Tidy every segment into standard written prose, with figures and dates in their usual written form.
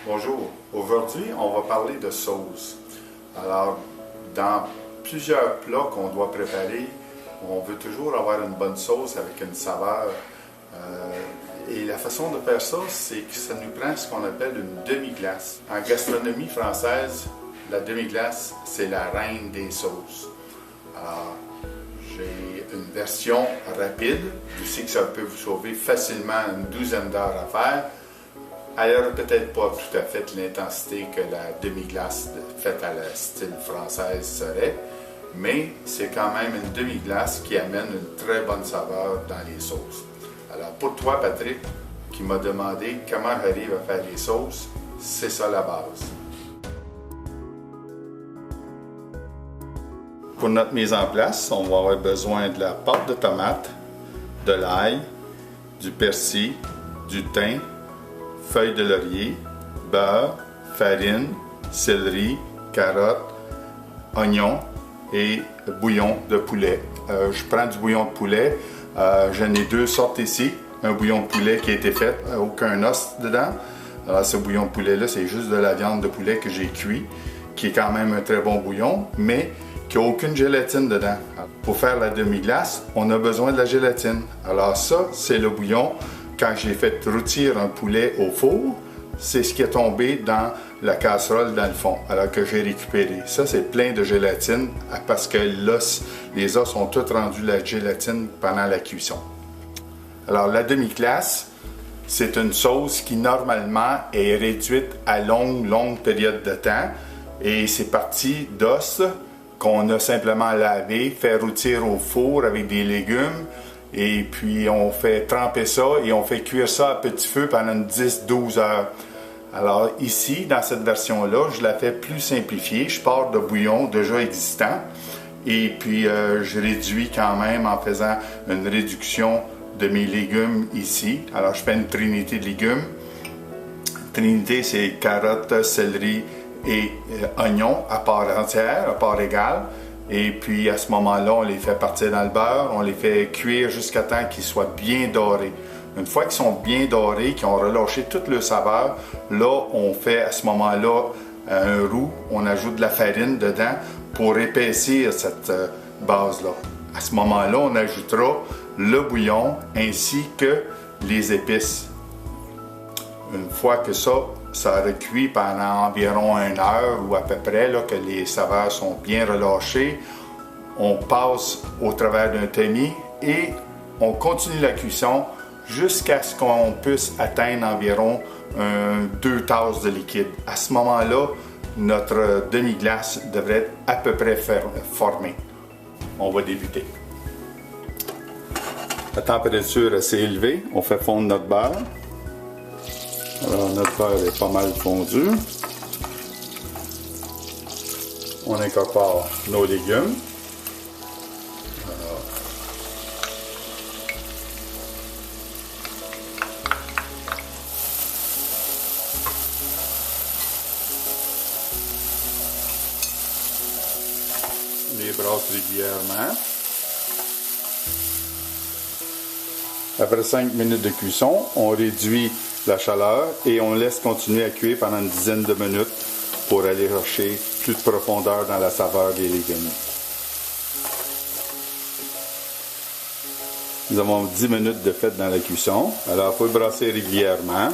Bonjour, aujourd'hui on va parler de sauce. Alors, dans plusieurs plats qu'on doit préparer, on veut toujours avoir une bonne sauce avec une saveur. Et la façon de faire ça, c'est que ça nous prend ce qu'on appelle une demi-glace. En gastronomie française, la demi-glace, c'est la reine des sauces. Alors, j'ai une version rapide. Je sais que ça peut vous sauver facilement une douzaine d'heures à faire. Elle n'aura peut-être pas tout à fait l'intensité que la demi-glace faite à la style française serait, mais c'est quand même une demi-glace qui amène une très bonne saveur dans les sauces. Alors pour toi, Patrick, qui m'a demandé comment j'arrive à faire les sauces, c'est ça la base. Pour notre mise en place, on va avoir besoin de la pâte de tomate, de l'ail, du persil, du thym, feuilles de laurier, beurre, farine, céleri, carottes, oignons et bouillon de poulet. Je prends du bouillon de poulet. J'en ai deux sortes ici. Un bouillon de poulet qui a été fait, aucun os dedans. Alors ce bouillon de poulet-là, c'est juste de la viande de poulet que j'ai cuit, qui est quand même un très bon bouillon, mais qui n'a aucune gélatine dedans. Pour faire la demi-glace, on a besoin de la gélatine. Alors ça, c'est le bouillon. Quand j'ai fait rôtir un poulet au four, c'est ce qui est tombé dans la casserole dans le fond, alors que j'ai récupéré. Ça, c'est plein de gélatine parce que les os ont tous rendu la gélatine pendant la cuisson. Alors, la demi-glace, c'est une sauce qui, normalement, est réduite à longue période de temps. Et c'est parti d'os qu'on a simplement lavé, fait rôtir au four avec des légumes. Et puis, on fait tremper ça et on fait cuire ça à petit feu pendant 10-12 heures. Alors ici, dans cette version-là, je la fais plus simplifiée. Je pars de bouillon déjà existant. Et puis, je réduis quand même en faisant une réduction de mes légumes ici. Alors, je fais une trinité de légumes. Trinité, c'est carottes, céleri et oignons à part entière, à part égale. Et puis à ce moment-là, on les fait partir dans le beurre, on les fait cuire jusqu'à temps qu'ils soient bien dorés. Une fois qu'ils sont bien dorés, qu'ils ont relâché toute leur saveur, là, on fait à ce moment-là un roux, on ajoute de la farine dedans pour épaissir cette base-là. À ce moment-là, on ajoutera le bouillon ainsi que les épices. Une fois que ça a cuit pendant environ 1 heure ou à peu près, là, que les saveurs sont bien relâchées, on passe au travers d'un tamis et on continue la cuisson jusqu'à ce qu'on puisse atteindre environ 2 tasses de liquide. À ce moment-là, notre demi-glace devrait être à peu près formée. On va débuter. La température est assez élevée, on fait fondre notre beurre. Alors, notre beurre est pas mal fondu. On incorpore nos légumes. Alors, les brasse régulièrement. Après 5 minutes de cuisson, on réduit la chaleur et on laisse continuer à cuire pendant une dizaine de minutes pour aller chercher plus de profondeur dans la saveur des légumes. Nous avons 10 minutes de fait dans la cuisson. Alors, il faut le brasser régulièrement.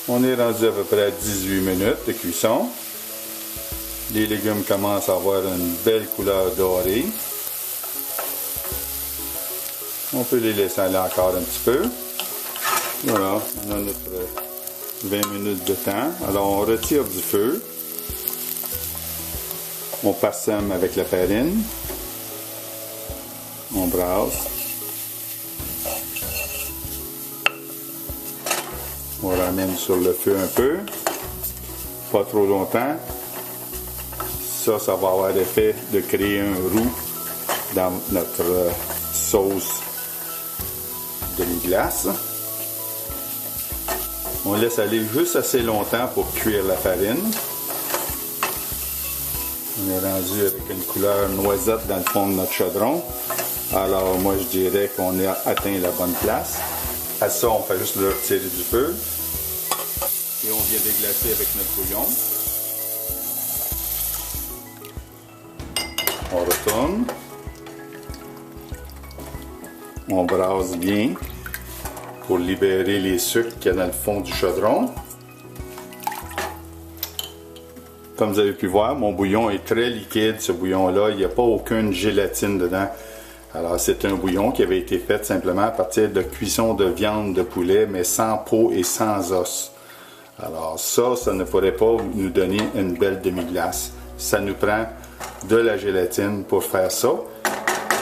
On est rendu à peu près à 18 minutes de cuisson. Les légumes commencent à avoir une belle couleur dorée. On peut les laisser aller encore un petit peu. Voilà, on a notre 20 minutes de temps. Alors, on retire du feu. On parsème avec la farine. On brasse. On ramène sur le feu un peu. Pas trop longtemps. Ça va avoir l'effet de créer un roux dans notre sauce demi-glace. On laisse aller juste assez longtemps pour cuire la farine. On est rendu avec une couleur noisette dans le fond de notre chaudron. Alors moi je dirais qu'on a atteint la bonne place. À ça, on fait juste le retirer du feu. Et on vient déglacer avec notre bouillon. On retourne. On brasse bien pour libérer les sucres qu'il y a dans le fond du chaudron. Comme vous avez pu voir, mon bouillon est très liquide, ce bouillon-là. Il n'y a pas aucune gélatine dedans. Alors, c'est un bouillon qui avait été fait simplement à partir de cuisson de viande de poulet, mais sans peau et sans os. Alors ça ne pourrait pas nous donner une belle demi-glace. Ça nous prend de la gélatine pour faire ça.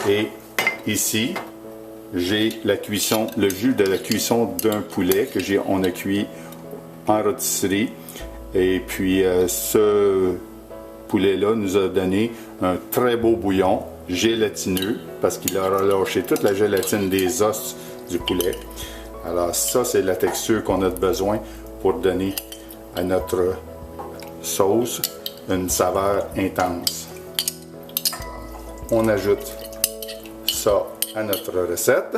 Et ici, j'ai la cuisson, le jus de la cuisson d'un poulet que on a cuit en rôtisserie. Et puis ce poulet-là nous a donné un très beau bouillon gélatineux parce qu'il a relâché toute la gélatine des os du poulet. Alors ça, c'est la texture qu'on a besoin pour donner à notre sauce une saveur intense. On ajoute ça à notre recette.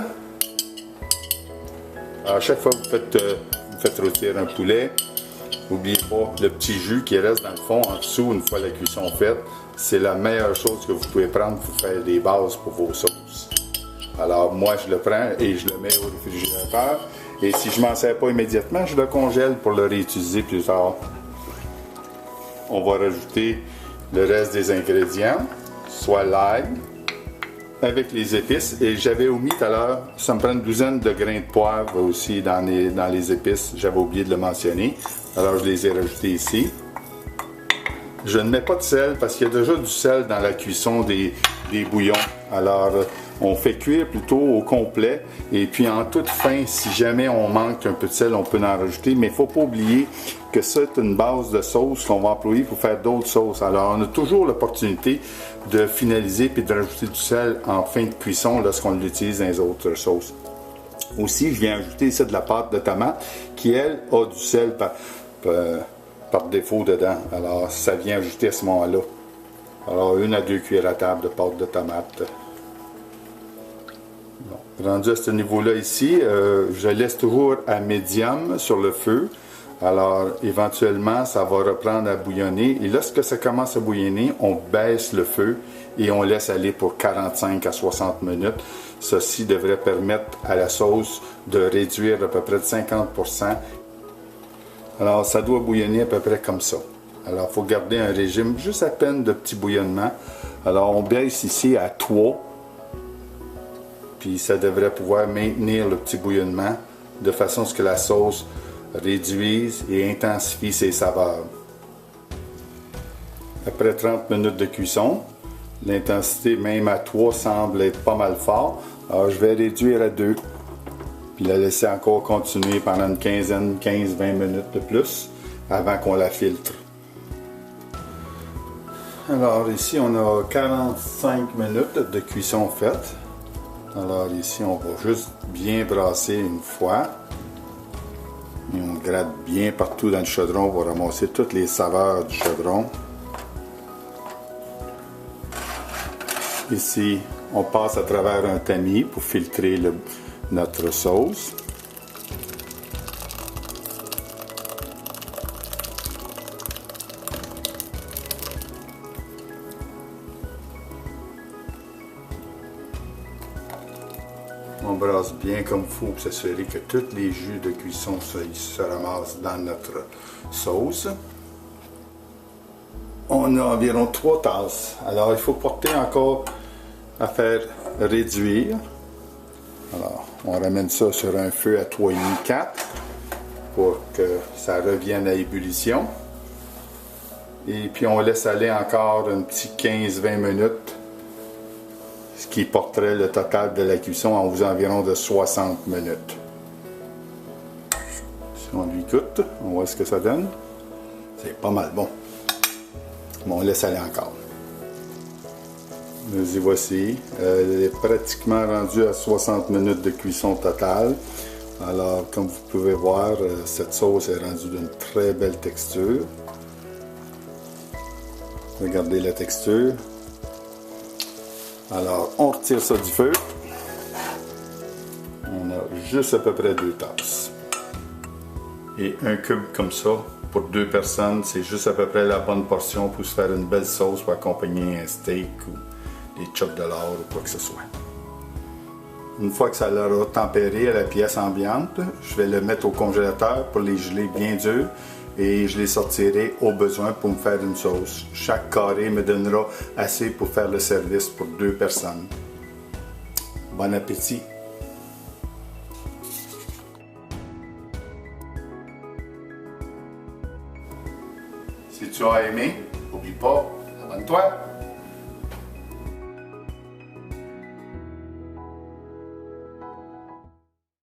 Alors, à chaque fois que vous faites rôtir un poulet, n'oubliez pas le petit jus qui reste dans le fond en dessous une fois la cuisson faite. C'est la meilleure chose que vous pouvez prendre pour faire des bases pour vos sauces. Alors moi je le prends et je le mets au réfrigérateur. Et si je ne m'en sers pas immédiatement, je le congèle pour le réutiliser plus tard. On va rajouter le reste des ingrédients, soit l'ail, avec les épices. Et j'avais omis tout à l'heure, ça me prend une douzaine de grains de poivre aussi dans les épices. J'avais oublié de le mentionner. Alors je les ai rajoutés ici. Je ne mets pas de sel parce qu'il y a déjà du sel dans la cuisson des bouillons. Alors on fait cuire plutôt au complet. Et puis en toute fin, si jamais on manque un peu de sel, on peut en rajouter. Mais il ne faut pas oublier que c'est une base de sauce qu'on va employer pour faire d'autres sauces. Alors on a toujours l'opportunité de finaliser puis de rajouter du sel en fin de cuisson lorsqu'on l'utilise dans les autres sauces. Aussi, je viens ajouter ici de la pâte de tomate qui, elle, a du sel par défaut dedans. Alors, ça vient ajouter à ce moment-là. Alors, 1 à 2 cuillères à table de pâte de tomate. Bon. Rendu à ce niveau-là ici, je laisse toujours à médium sur le feu. Alors, éventuellement, ça va reprendre à bouillonner. Et lorsque ça commence à bouillonner, on baisse le feu et on laisse aller pour 45 à 60 minutes. Ceci devrait permettre à la sauce de réduire à peu près de 50%. Alors, ça doit bouillonner à peu près comme ça. Alors, il faut garder un régime juste à peine de petit bouillonnement. Alors, on baisse ici à 3. Puis, ça devrait pouvoir maintenir le petit bouillonnement de façon à ce que la sauce réduise et intensifie ses saveurs. Après 30 minutes de cuisson, l'intensité même à 3 semble être pas mal fort. Alors, je vais réduire à 2. Puis la laisser encore continuer pendant une quinzaine, 15-20 minutes de plus avant qu'on la filtre. Alors ici, on a 45 minutes de cuisson faite. Alors ici, on va juste bien brasser une fois. Et on gratte bien partout dans le chaudron pour ramasser toutes les saveurs du chaudron. Ici, on passe à travers un tamis pour filtrer notre sauce. On brasse bien comme il faut pour s'assurer que tous les jus de cuisson se ramassent dans notre sauce. On a environ 3 tasses. Alors il faut porter encore à faire réduire. Alors on ramène ça sur un feu à 3,5-4 pour que ça revienne à ébullition. Et puis on laisse aller encore un petit 15-20 minutes. Ce qui porterait le total de la cuisson aux environs de 60 minutes. Si on lui goûte, on voit ce que ça donne. C'est pas mal bon. Bon, on laisse aller encore. Nous y voici. Elle est pratiquement rendue à 60 minutes de cuisson totale. Alors, comme vous pouvez voir, cette sauce est rendue d'une très belle texture. Regardez la texture. Alors, on retire ça du feu. On a juste à peu près 2 tasses. Et un cube comme ça, pour 2 personnes, c'est juste à peu près la bonne portion pour se faire une belle sauce pour accompagner un steak ou des chops de lard ou quoi que ce soit. Une fois que ça l'aura tempéré à la pièce ambiante, je vais le mettre au congélateur pour les geler bien durs et je les sortirai au besoin pour me faire une sauce. Chaque carré me donnera assez pour faire le service pour 2 personnes. Bon appétit! Si tu as aimé, n'oublie pas, abonne-toi!